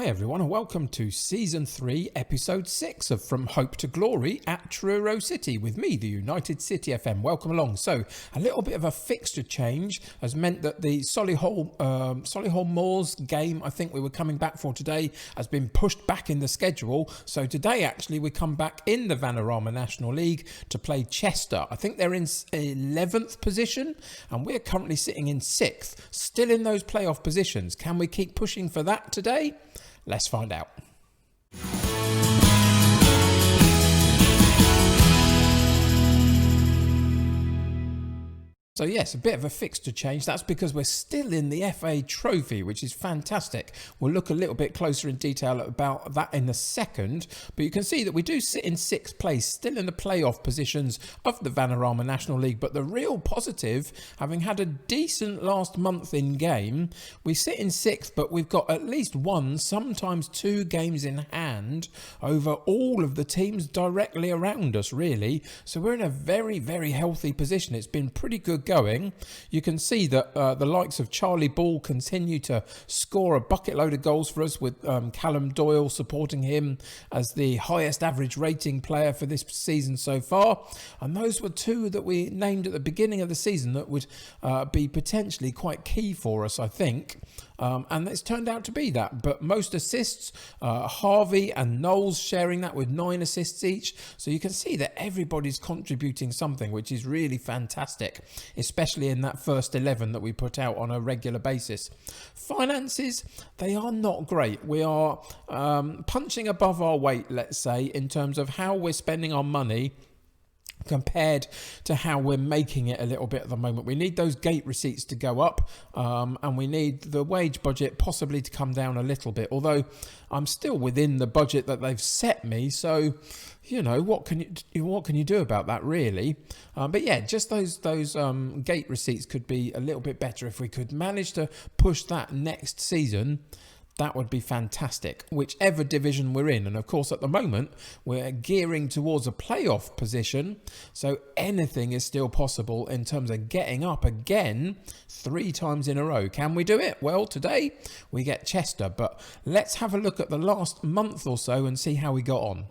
Hi everyone and welcome to Season 3, Episode 6 of From Hope to Glory at Truro City with me, the United City FM. Welcome along. So, a little bit of a fixture change has meant that the Solihull Moors game I think we were coming back for today has been pushed back in the schedule. So today actually we come back in the Vanarama National League to play Chester. I think they're in 11th position and we're currently sitting in 6th, still in those playoff positions. Can we keep pushing for that today? Let's find out. So yes, a bit of a fixture change. That's because we're still in the FA Trophy, which is fantastic. We'll look a little bit closer in detail about that in a second. But you can see that we do sit in 6th place, still in the playoff positions of the Vanarama National League. But the real positive, having had a decent last month in game, we sit in 6th, but we've got at least one, sometimes 2 games in hand over all of the teams directly around us, really. So we're in a very, very healthy position. It's been pretty good going. You can see that the likes of Charlie Ball continue to score a bucket load of goals for us, with Callum Doyle supporting him as the highest average rating player for this season so far. And those were 2 that we named at the beginning of the season that would be potentially quite key for us, I think. And it's turned out to be that. But most assists, Harvey and Knowles sharing that with 9 assists each. So you can see that everybody's contributing something, which is really fantastic, especially in that first 11 that we put out on a regular basis. Finances, they are not great. We are punching above our weight, let's say, in terms of how we're spending our money compared to how we're making it a little bit at the moment. We need those gate receipts to go up, and we need the wage budget possibly to come down a little bit, although I'm still within the budget that they've set me, so you know, what can you do about that, really? But yeah, just those gate receipts could be a little bit better. If we could manage to push that next season, that would be fantastic, whichever division we're in. And of course, at the moment, we're gearing towards a playoff position. So anything is still possible in terms of getting up again 3 times in a row. Can we do it? Well, today we get Chester. But let's have a look at the last month or so and see how we got on.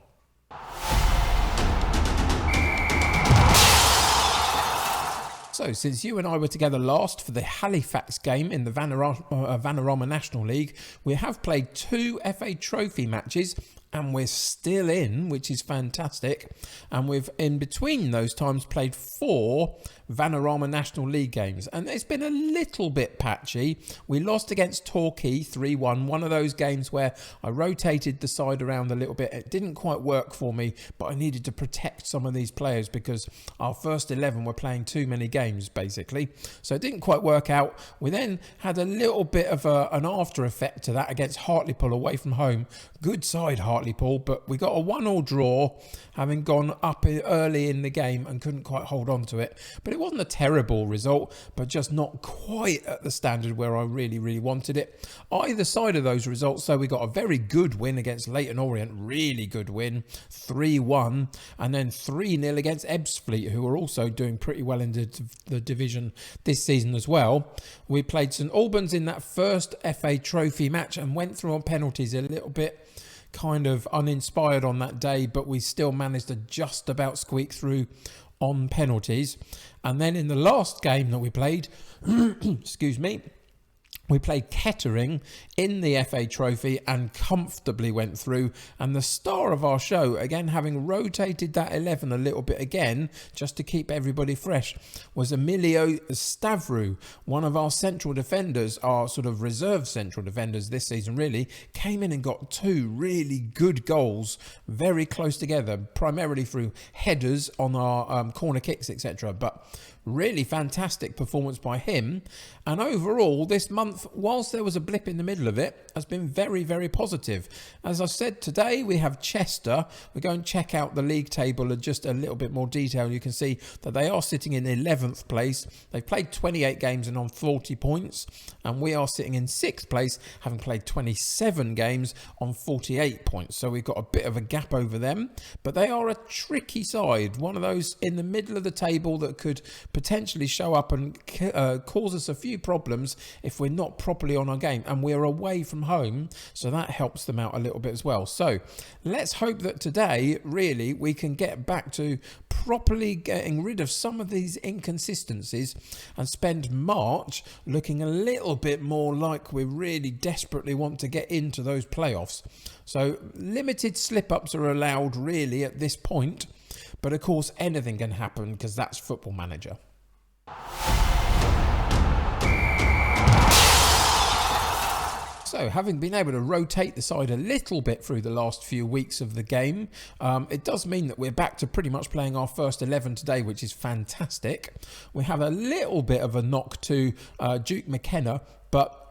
So, since you and I were together last for the Halifax game in the Vanarama National League, we have played 2 FA Trophy matches and we're still in, which is fantastic. And we've, in between those times, played 4 Vanarama National League games. And it's been a little bit patchy. We lost against Torquay 3-1, one of those games where I rotated the side around a little bit. It didn't quite work for me, but I needed to protect some of these players because our first 11 were playing too many games, basically. So it didn't quite work out. We then had a little bit of an after effect to that against Hartlepool away from home. Good side, Hartlepool, but we got a 1-1 draw, having gone up early in the game and couldn't quite hold on to it. But it wasn't a terrible result, but just not quite at the standard where I really, really wanted it. Either side of those results, so we got a very good win against Leyton Orient, really good win, 3-1, and then 3-0 against Ep6, who are also doing pretty well in the division this season as well. We played St Albans in that first FA Trophy match and went through on penalties a little bit kind of uninspired on that day, but we still managed to just about squeak through on penalties. And then in the last game that we played, excuse me, we played Kettering in the FA Trophy and comfortably went through. And the star of our show, again having rotated that 11 a little bit again, just to keep everybody fresh, was Emilio Stavru, one of our central defenders, our sort of reserve central defenders this season really, came in and got 2 really good goals, very close together, primarily through headers on our corner kicks, etc. But really fantastic performance by him. And overall, this month, whilst there was a blip in the middle of it, has been very, very positive. As I said, today we have Chester. We go and check out the league table in just a little bit more detail. You can see that they are sitting in 11th place. They've played 28 games and on 40 points. And we are sitting in 6th place, having played 27 games on 48 points. So we've got a bit of a gap over them. But they are a tricky side. One of those in the middle of the table that could potentially show up and cause us a few problems if we're not not properly on our game, and we're away from home, so that helps them out a little bit as well. So let's hope that today, really, we can get back to properly getting rid of some of these inconsistencies and spend March looking a little bit more like we really desperately want to get into those playoffs. So limited slip-ups are allowed really at this point, but of course anything can happen because that's Football Manager. So, having been able to rotate the side a little bit through the last few weeks of the game, it does mean that we're back to pretty much playing our first 11 today, which is fantastic. We have a little bit of a knock to Duke McKenna, but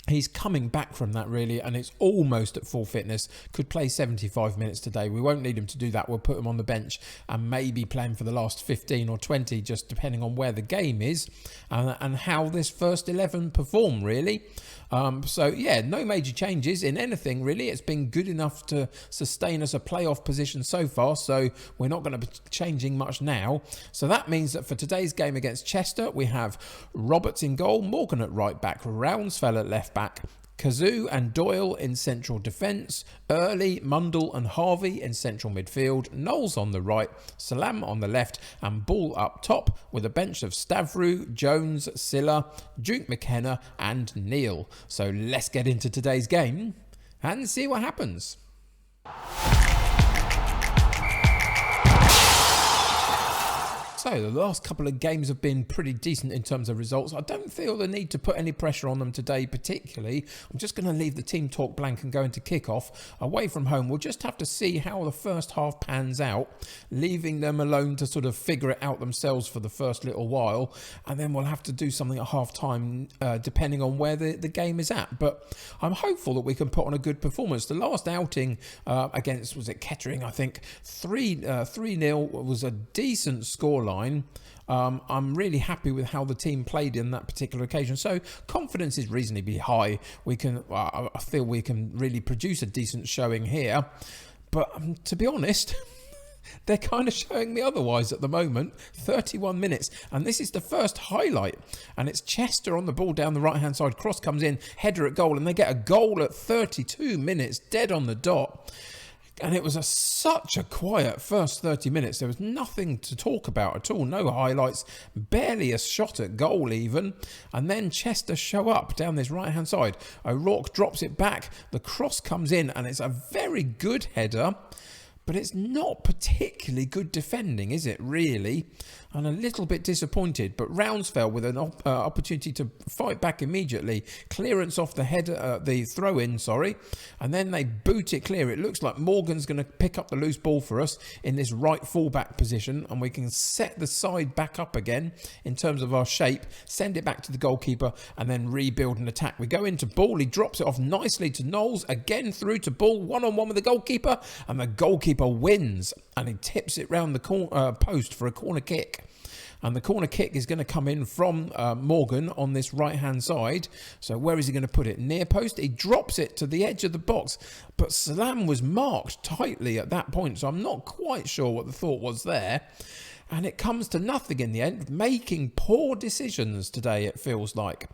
he's coming back from that really, and it's almost at full fitness. Could play 75 minutes today. We won't need him to do that. We'll put him on the bench and maybe play him for the last 15 or 20, just depending on where the game is and how this first 11 perform really. So yeah, no major changes in anything really. It's been good enough to sustain us a playoff position so far, so we're not going to be changing much now. So that means that for today's game against Chester, we have Roberts in goal, Morgan at right back, Rounsfell at left back, Kazoo and Doyle in central defence, Early, Mundle and Harvey in central midfield, Knowles on the right, Salam on the left and Ball up top with a bench of Stavrou, Jones, Silla, Duke McKenna and Neil. So let's get into today's game and see what happens. So the last couple of games have been pretty decent in terms of results. I don't feel the need to put any pressure on them today particularly. I'm just going to leave the team talk blank and go into kickoff. Away from home, we'll just have to see how the first half pans out, leaving them alone to sort of figure it out themselves for the first little while. And then we'll have to do something at half time depending on where the game is at. But I'm hopeful that we can put on a good performance. The last outing against, was it Kettering, I think, 3-0 was a decent scoreline. I'm really happy with how the team played in that particular occasion, so confidence is reasonably high. I feel we can really produce a decent showing here, but to be honest, they're kind of showing me otherwise at the moment. 31 minutes, and this is the first highlight, and it's Chester on the ball down the right hand side, cross comes in, header at goal, and they get a goal at 32 minutes, dead on the dot. And it was such a quiet first 30 minutes. There was nothing to talk about at all. No highlights, barely a shot at goal even. And then Chester show up down this right-hand side. O'Rourke drops it back. The cross comes in and it's a very good header. But it's not particularly good defending, is it, really? I'm a little bit disappointed. But Rounsfell with an opportunity to fight back immediately. Clearance off the header, the throw-in, and then they boot it clear. It looks like Morgan's going to pick up the loose ball for us in this right full-back position, and we can set the side back up again in terms of our shape, send it back to the goalkeeper, and then rebuild an attack. We go into Ball. He drops it off nicely to Knowles, again through to Ball, one-on-one with the goalkeeper, and the goalkeeper wins, and he tips it round the post for a corner kick. And the corner kick is going to come in from Morgan on this right-hand side. So where is he going to put it? Near post. He drops it to the edge of the box. But Salam was marked tightly at that point. So I'm not quite sure what the thought was there. And it comes to nothing in the end. Making poor decisions today, it feels like,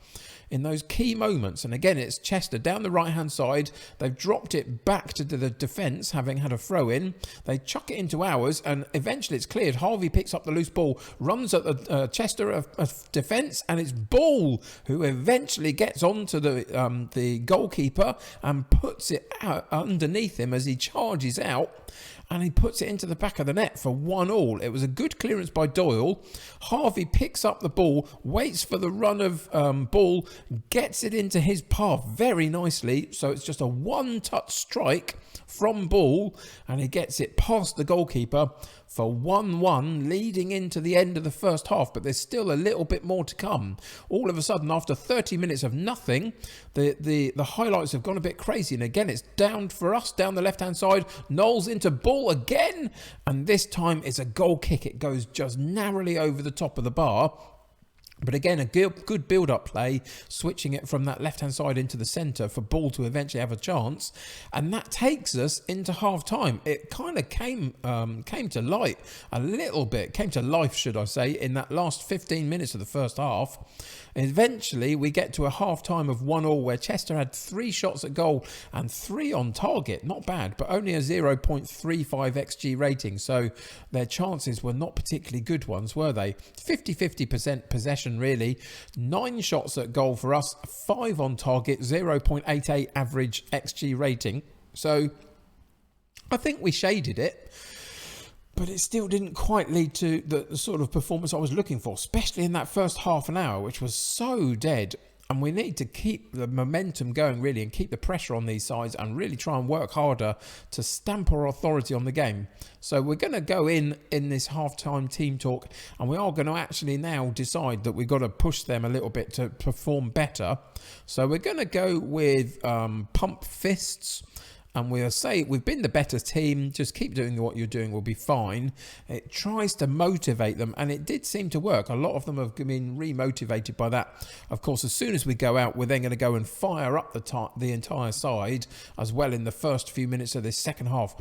in those key moments. And again, it's Chester down the right-hand side. They've dropped it back to the defence, having had a throw-in. They chuck it into ours, and eventually it's cleared. Harvey picks up the loose ball, runs at the Chester defence, and it's Ball who eventually gets onto the goalkeeper and puts it out underneath him as he charges out. And he puts it into the back of the net for 1-1. It was a good clearance by Doyle. Harvey picks up the ball, waits for the run of Ball, gets it into his path very nicely. So it's just a one-touch strike from Ball, and he gets it past the goalkeeper for 1-1, leading into the end of the first half. But there's still a little bit more to come. All of a sudden, after 30 minutes of nothing, the highlights have gone a bit crazy. And again, it's down for us, down the left-hand side. Knowles into Ball again. And this time it's a goal kick. It goes just narrowly over the top of the bar. But again, a good build-up play, switching it from that left-hand side into the centre for Ball to eventually have a chance. And that takes us into half-time. It kind of came to light a little bit, came to life, should I say, in that last 15 minutes of the first half. Eventually, we get to a half-time of 1-1 where Chester had 3 shots at goal and 3 on target. Not bad, but only a 0.35 XG rating. So their chances were not particularly good ones, were they? 50-50% possession, really. 9 shots at goal for us, 5 on target, 0.88 average XG rating. So I think we shaded it. But it still didn't quite lead to the sort of performance I was looking for, especially in that first half an hour, which was so dead. And we need to keep the momentum going, really, and keep the pressure on these sides and really try and work harder to stamp our authority on the game. So we're going to go in this half-time team talk, and we are going to actually now decide that we've got to push them a little bit to perform better. So we're going to go with pump fists. And we'll say, we've been the better team, just keep doing what you're doing, we'll be fine. It tries to motivate them, and it did seem to work. A lot of them have been re-motivated by that. Of course, as soon as we go out, we're then going to go and fire up the entire side as well in the first few minutes of this second half.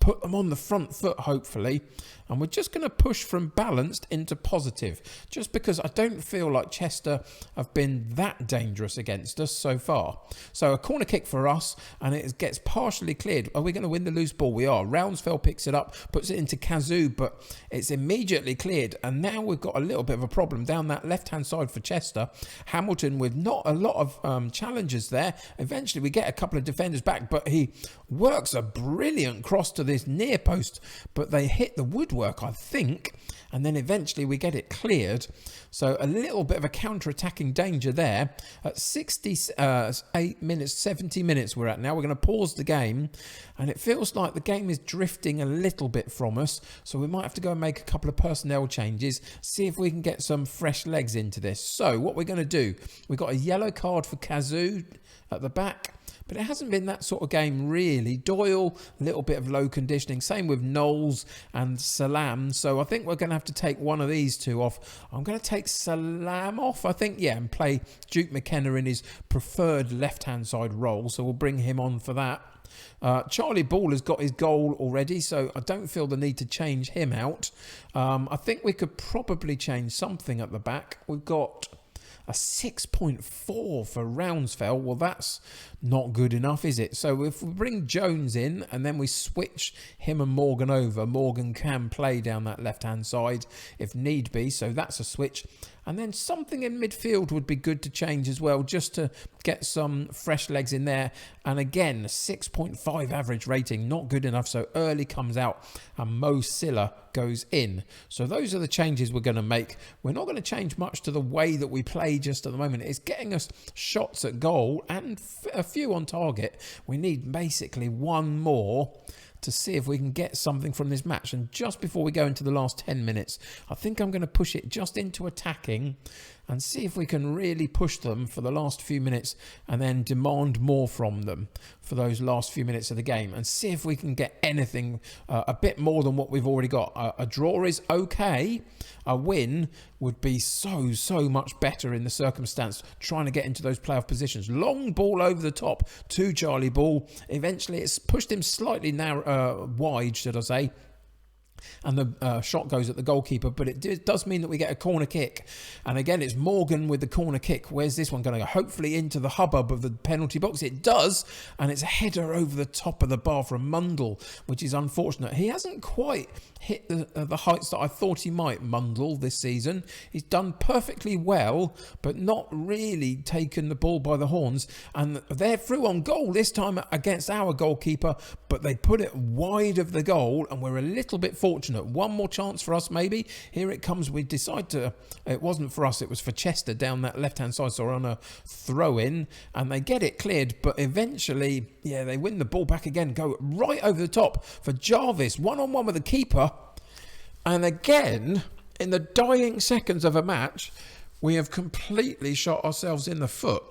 Put them on the front foot, hopefully. And we're just going to push from balanced into positive. Just because I don't feel like Chester have been that dangerous against us so far. So a corner kick for us, and it gets partially cleared. Are we going to win the loose ball? We are. Rounsfell picks it up, puts it into Kazoo, but it's immediately cleared. And now we've got a little bit of a problem down that left-hand side for Chester. Hamilton with not a lot of challenges there. Eventually we get a couple of defenders back, but he works a brilliant cross to this near post, but they hit the woodwork, I think, and then eventually we get it cleared. So a little bit of a counter-attacking danger there. At 68 minutes, 70 minutes we're at now. We're going to pause the game, and it feels like the game is drifting a little bit from us, so we might have to go and make a couple of personnel changes, see if we can get some fresh legs into this. So what we're going to do, we've got a yellow card for Kazoo at the back. But it hasn't been that sort of game, really. Doyle, a little bit of low conditioning. Same with Knowles and Salam. So I think we're going to have to take one of these two off. I'm going to take Salam off, I think, yeah, and play Duke McKenna in his preferred left-hand side role. So we'll bring him on for that. Charlie Ball has got his goal already, so I don't feel the need to change him out. I think we could probably change something at the back. We've got a 6.4 for Rounsfell. Well, that's not good enough, is it? So if we bring Jones in and then we switch him and Morgan over, Morgan can play down that left-hand side if need be. So that's a switch. And then something in midfield would be good to change as well, just to get some fresh legs in there. And again, 6.5 average rating, not good enough. So Early comes out and Mo Silla goes in. So those are the changes we're going to make. We're not going to change much to the way that we play just at the moment. It's getting us shots at goal and a few on target. We need basically one more to see if we can get something from this match. And just before we go into the last 10 minutes, I think I'm going to push it just into attacking and see if we can really push them for the last few minutes and then demand more from them for those last few minutes of the game and see if we can get anything a bit more than what we've already got. A draw is okay. A win would be so much better in the circumstance, trying to get into those playoff positions. Long ball over the top to Charlie Ball. Eventually it's pushed him slightly wide, should I say. And the shot goes at the goalkeeper, but it does mean that we get a corner kick. And again, it's Morgan with the corner kick. Where's this one going to go? Hopefully into the hubbub of the penalty box. It does, and it's a header over the top of the bar from Mundle, which is unfortunate. He hasn't quite hit the heights that I thought he might, Mundle, this season. He's done perfectly well, but not really taken the ball by the horns. And they're through on goal this time against our goalkeeper, but they put it wide of the goal, and we're a little bit fortunate. One more chance for us, maybe. Here it comes. We decide to... It wasn't for us. It was for Chester down that left-hand side. So we're on a throw-in, and they get it cleared. But eventually, yeah, they win the ball back again. Go right over the top for Jarvis. One-on-one with the keeper. And again, in the dying seconds of a match, we have completely shot ourselves in the foot.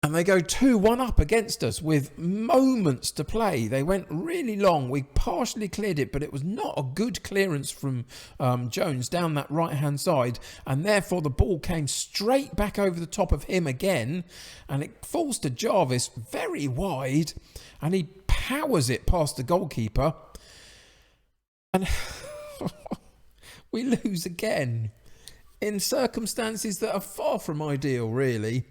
And they go 2-1 up against us with moments to play. They went really long. We partially cleared it, but it was not a good clearance from Jones down that right-hand side. And therefore, the ball came straight back over the top of him again. And it falls to Jarvis very wide. And he powers it past the goalkeeper. And we lose again. In circumstances that are far from ideal, really.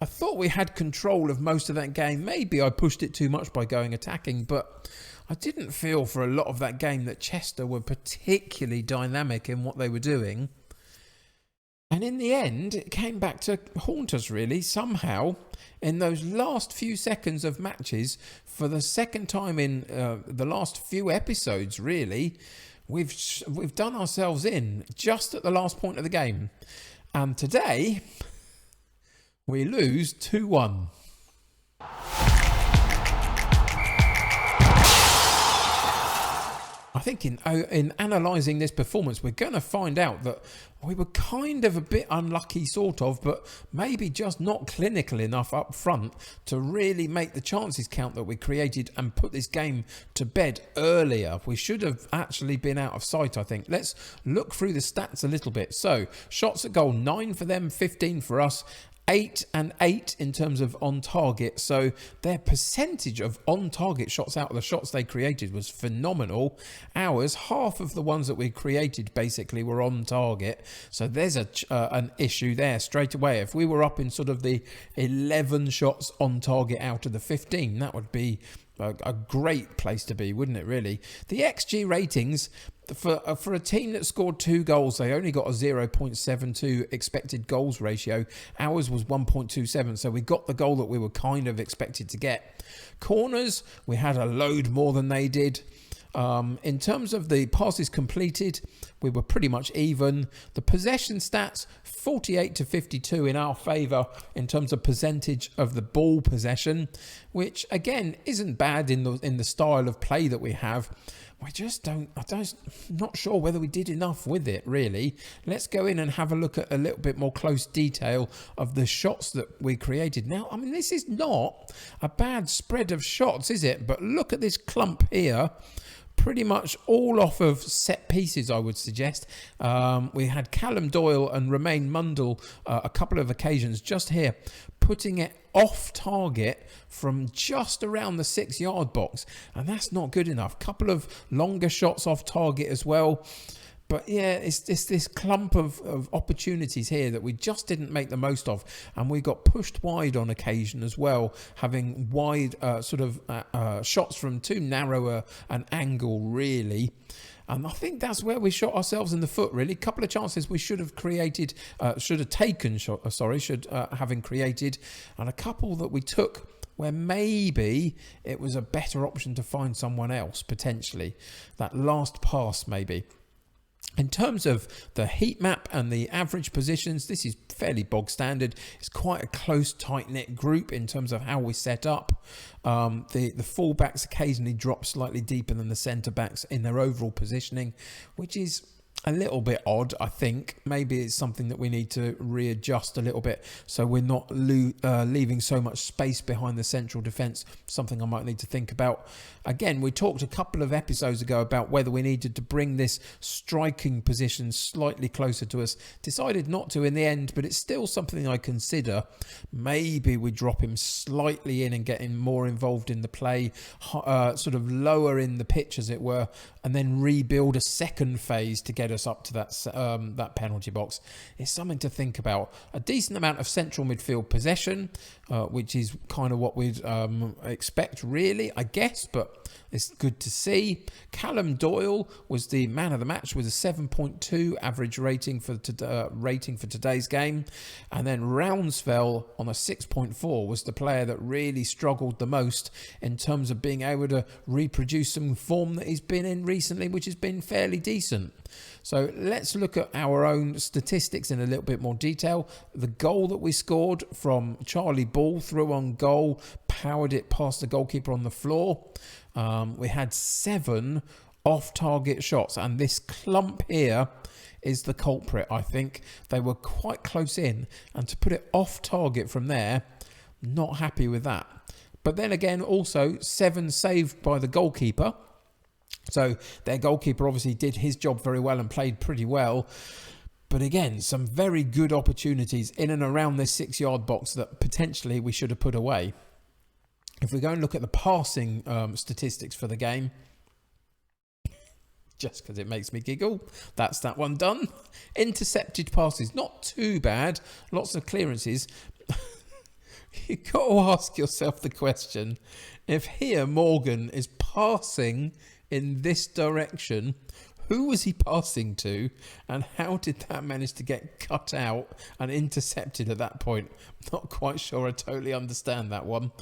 I thought we had control of most of that game. Maybe I pushed it too much by going attacking, but I didn't feel for a lot of that game that Chester were particularly dynamic in what they were doing. And in the end, it came back to haunt us, really. Somehow, in those last few seconds of matches, for the second time in the last few episodes, really, we've done ourselves in just at the last point of the game. And today, we lose 2-1. I think in analysing this performance, we're going to find out that we were kind of a bit unlucky, sort of, but maybe just not clinical enough up front to really make the chances count that we created and put this game to bed earlier. We should have actually been out of sight, I think. Let's look through the stats a little bit. So, shots at goal, 9 for them, 15 for us. 8 and 8 in terms of on target, so their percentage of on target shots out of the shots they created was phenomenal. Ours, half of the ones that we created basically were on target, so there's an issue there straight away. If we were up in sort of the 11 shots on target out of the 15, that would be a great place to be, wouldn't it, really? The XG ratings, for a team that scored 2 goals, they only got a 0.72 expected goals ratio. Ours was 1.27, so we got the goal that we were kind of expected to get. Corners, we had a load more than they did. In terms of the passes completed, we were pretty much even. The possession stats, 48 to 52 in our favour in terms of percentage of the ball possession, which again isn't bad in the style of play that we have. We just not sure whether we did enough with it, really. Let's go in and have a look at a little bit more close detail of the shots that we created. Now, I mean, this is not a bad spread of shots, is it? But look at this clump here. Pretty much all off of set pieces, I would suggest. We had Callum Doyle and Romain Mundell a couple of occasions just here, putting it off target from just around the 6-yard box, and that's not good enough. Couple of longer shots off target as well. But yeah, it's this clump of opportunities here that we just didn't make the most of. And we got pushed wide on occasion as well, having wide shots from too narrow an angle, really. And I think that's where we shot ourselves in the foot, really. A couple of chances we should have created, having created. And a couple that we took where maybe it was a better option to find someone else, potentially. That last pass, maybe. In terms of the heat map and the average positions, this is fairly bog standard. It's quite a close, tight-knit group in terms of how we set up. The full-backs occasionally drop slightly deeper than the centre-backs in their overall positioning, which is a little bit odd, I think. Maybe it's something that we need to readjust a little bit so we're not leaving so much space behind the central defence, something I might need to think about. Again, we talked a couple of episodes ago about whether we needed to bring this striking position slightly closer to us. Decided not to in the end, but it's still something I consider. Maybe we drop him slightly in and get him more involved in the play, sort of lower in the pitch, as it were, and then rebuild a second phase to get us up to that penalty box. It's something to think about. A decent amount of central midfield possession, which is kind of what we'd expect, really, I guess, but it's good to see. Callum Doyle was the man of the match with a 7.2 average rating for today's game, and then Rounsfell on a 6.4 was the player that really struggled the most in terms of being able to reproduce some form that he's been in recently, which has been fairly decent. So let's look at our own statistics in a little bit more detail. The goal that we scored from Charlie Ball, through on goal, powered it past the goalkeeper on the floor. We had 7 off-target shots, and this clump here is the culprit, I think. They were quite close in, and to put it off-target from there, Not happy with that. But then again, also 7 saved by the goalkeeper. So their goalkeeper obviously did his job very well and played pretty well. But again, some very good opportunities in and around this 6-yard box that potentially we should have put away. If we go and look at the passing statistics for the game, just because it makes me giggle, that's that one done. Intercepted passes, not too bad. Lots of clearances. You've got to ask yourself the question, if here Morgan is passing in this direction, who was he passing to and how did that manage to get cut out and intercepted at that point? Not quite sure I totally understand that one.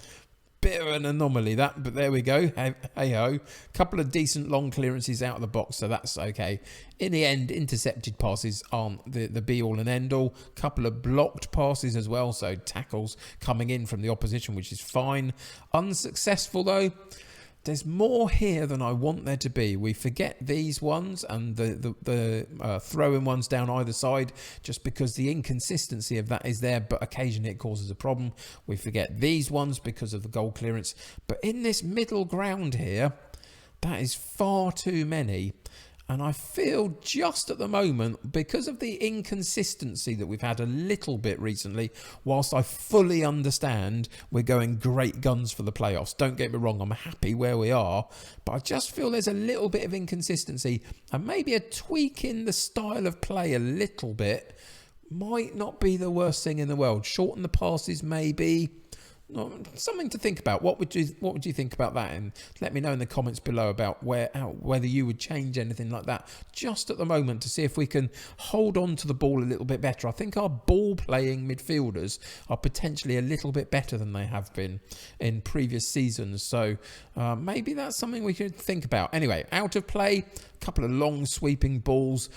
Bit of an anomaly that, but there we go. Hey ho. Couple of decent long clearances out of the box, so that's okay. In the end, intercepted passes aren't the be all and end all. Couple of blocked passes as well, so tackles coming in from the opposition, which is fine. Unsuccessful though. There's more here than I want there to be. We forget these ones and the throwing ones down either side just because the inconsistency of that is there, but occasionally it causes a problem. We forget these ones because of the goal clearance. But in this middle ground here, that is far too many. And I feel just at the moment, because of the inconsistency that we've had a little bit recently, whilst I fully understand we're going great guns for the playoffs. Don't get me wrong, I'm happy where we are. But I just feel there's a little bit of inconsistency. And maybe a tweak in the style of play a little bit might not be the worst thing in the world. Shorten the passes maybe. Something to think about. What would you think about that? And let me know in the comments below about whether you would change anything like that just at the moment to see if we can hold on to the ball a little bit better. I think our ball playing midfielders are potentially a little bit better than they have been in previous seasons, so maybe that's something we could think about. Anyway, out of play, a couple of long sweeping balls.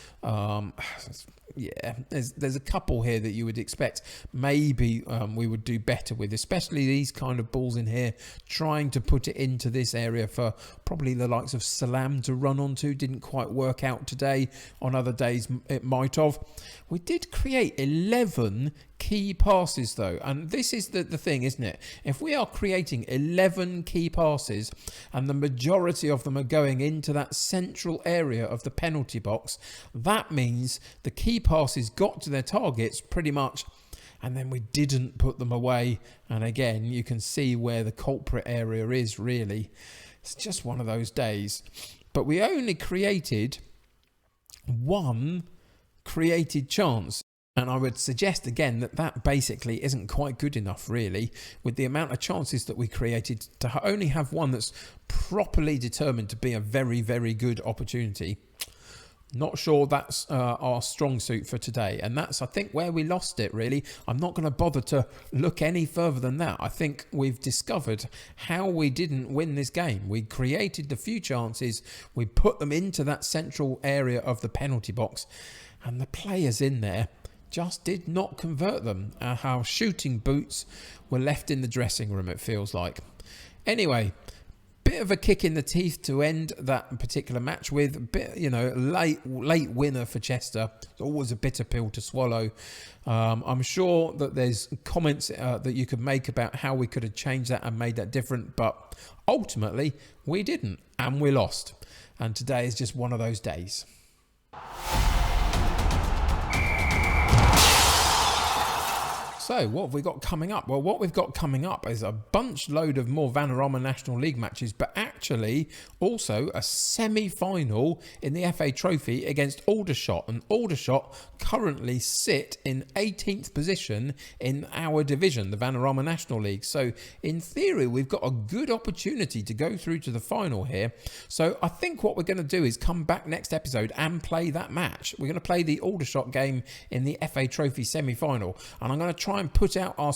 Yeah, there's a couple here that you would expect maybe we would do better with, especially these kind of balls in here, trying to put it into this area for probably the likes of Salam to run onto. Didn't quite work out today. On other days it might have. We did create 11 key passes though, and this is the thing, isn't it? If we are creating 11 key passes and the majority of them are going into that central area of the penalty box, that means the key passes got to their targets pretty much, and then we didn't put them away. And again, you can see where the culprit area is really. It's just one of those days. But we only created one created chance. And I would suggest again that basically isn't quite good enough really, with the amount of chances that we created, to only have one that's properly determined to be a very, very good opportunity. Not sure that's our strong suit for today. And that's, I think, where we lost it, really. I'm not going to bother to look any further than that. I think we've discovered how we didn't win this game. We created the few chances. We put them into that central area of the penalty box. And the players in there just did not convert them. Our shooting boots were left in the dressing room, it feels like. Anyway, bit of a kick in the teeth to end that particular match with. A bit, late winner for Chester. It's always a bitter pill to swallow. I'm sure that there's comments that you could make about how we could have changed that and made that different, but ultimately we didn't, and we lost. And today is just one of those days. So what have we got coming up? Well, what we've got coming up is a bunch load of more Vanarama National League matches, but actually also a semi-final in the FA Trophy against Aldershot. And Aldershot currently sit in 18th position in our division, the Vanarama National League. So in theory, we've got a good opportunity to go through to the final here. So I think what we're going to do is come back next episode and play that match. We're going to play the Aldershot game in the FA Trophy semi-final. And I'm going to try and put out our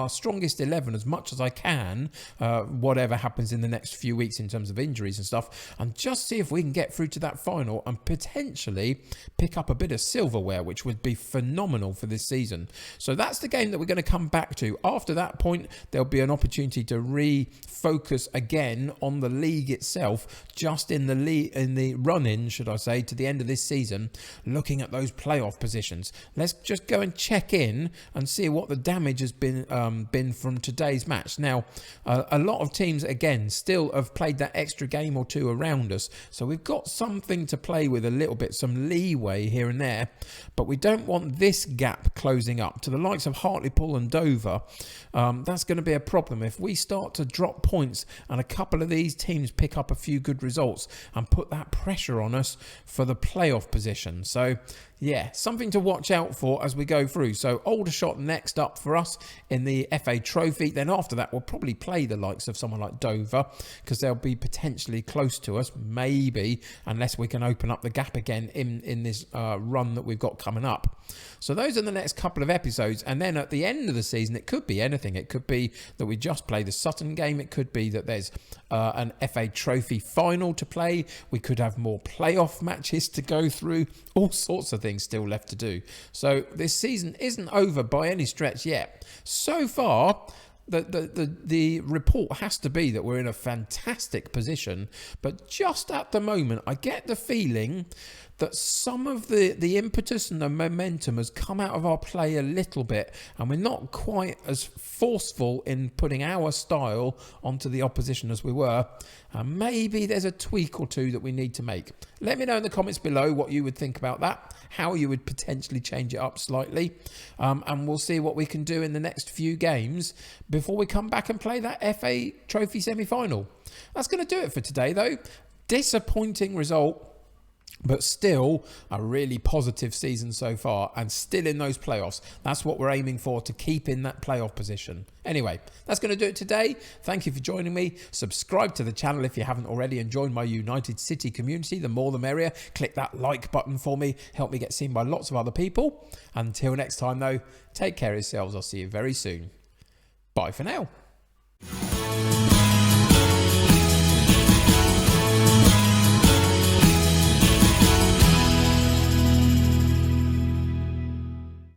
strongest 11 as much as I can, whatever happens in the next few weeks in terms of injuries and stuff, and just see if we can get through to that final and potentially pick up a bit of silverware, which would be phenomenal for this season. So that's the game that we're going to come back to. After that point, there'll be an opportunity to refocus again on the league itself, just in the run-in, should I say, to the end of this season, looking at those playoff positions. Let's just go and check in and see really what the damage has been from today's match. Now, a lot of teams, again, still have played that extra game or two around us. So we've got something to play with a little bit, some leeway here and there. But we don't want this gap closing up. To the likes of Hartlepool and Dover, that's going to be a problem. If we start to drop points and a couple of these teams pick up a few good results and put that pressure on us for the playoff position. So yeah, something to watch out for as we go through. So Aldershot next up for us in the FA Trophy. Then after that, we'll probably play the likes of someone like Dover because they'll be potentially close to us, maybe, unless we can open up the gap again in this run that we've got coming up. So those are the next couple of episodes. And then at the end of the season, it could be anything. It could be that we just play the Sutton game. It could be that there's an FA Trophy final to play. We could have more playoff matches to go through. All sorts of things still left to do. So this season isn't over by any stretch yet. So far, the report has to be that we're in a fantastic position, but just at the moment I get the feeling that some of the impetus and the momentum has come out of our play a little bit, and we're not quite as forceful in putting our style onto the opposition as we were. And maybe there's a tweak or two that we need to make. Let me know in the comments below what you would think about that, how you would potentially change it up slightly, and we'll see what we can do in the next few games before we come back and play that FA Trophy semi-final. That's going to do it for today though. Disappointing result, but still a really positive season so far, and still in those playoffs. That's what we're aiming for, to keep in that playoff position. Anyway, that's going to do it today. Thank you for joining me. Subscribe to the channel if you haven't already, and join my United City community. The more the merrier. Click that like button for me. Help me get seen by lots of other people. Until next time though, take care of yourselves. I'll see you very soon. Bye for now.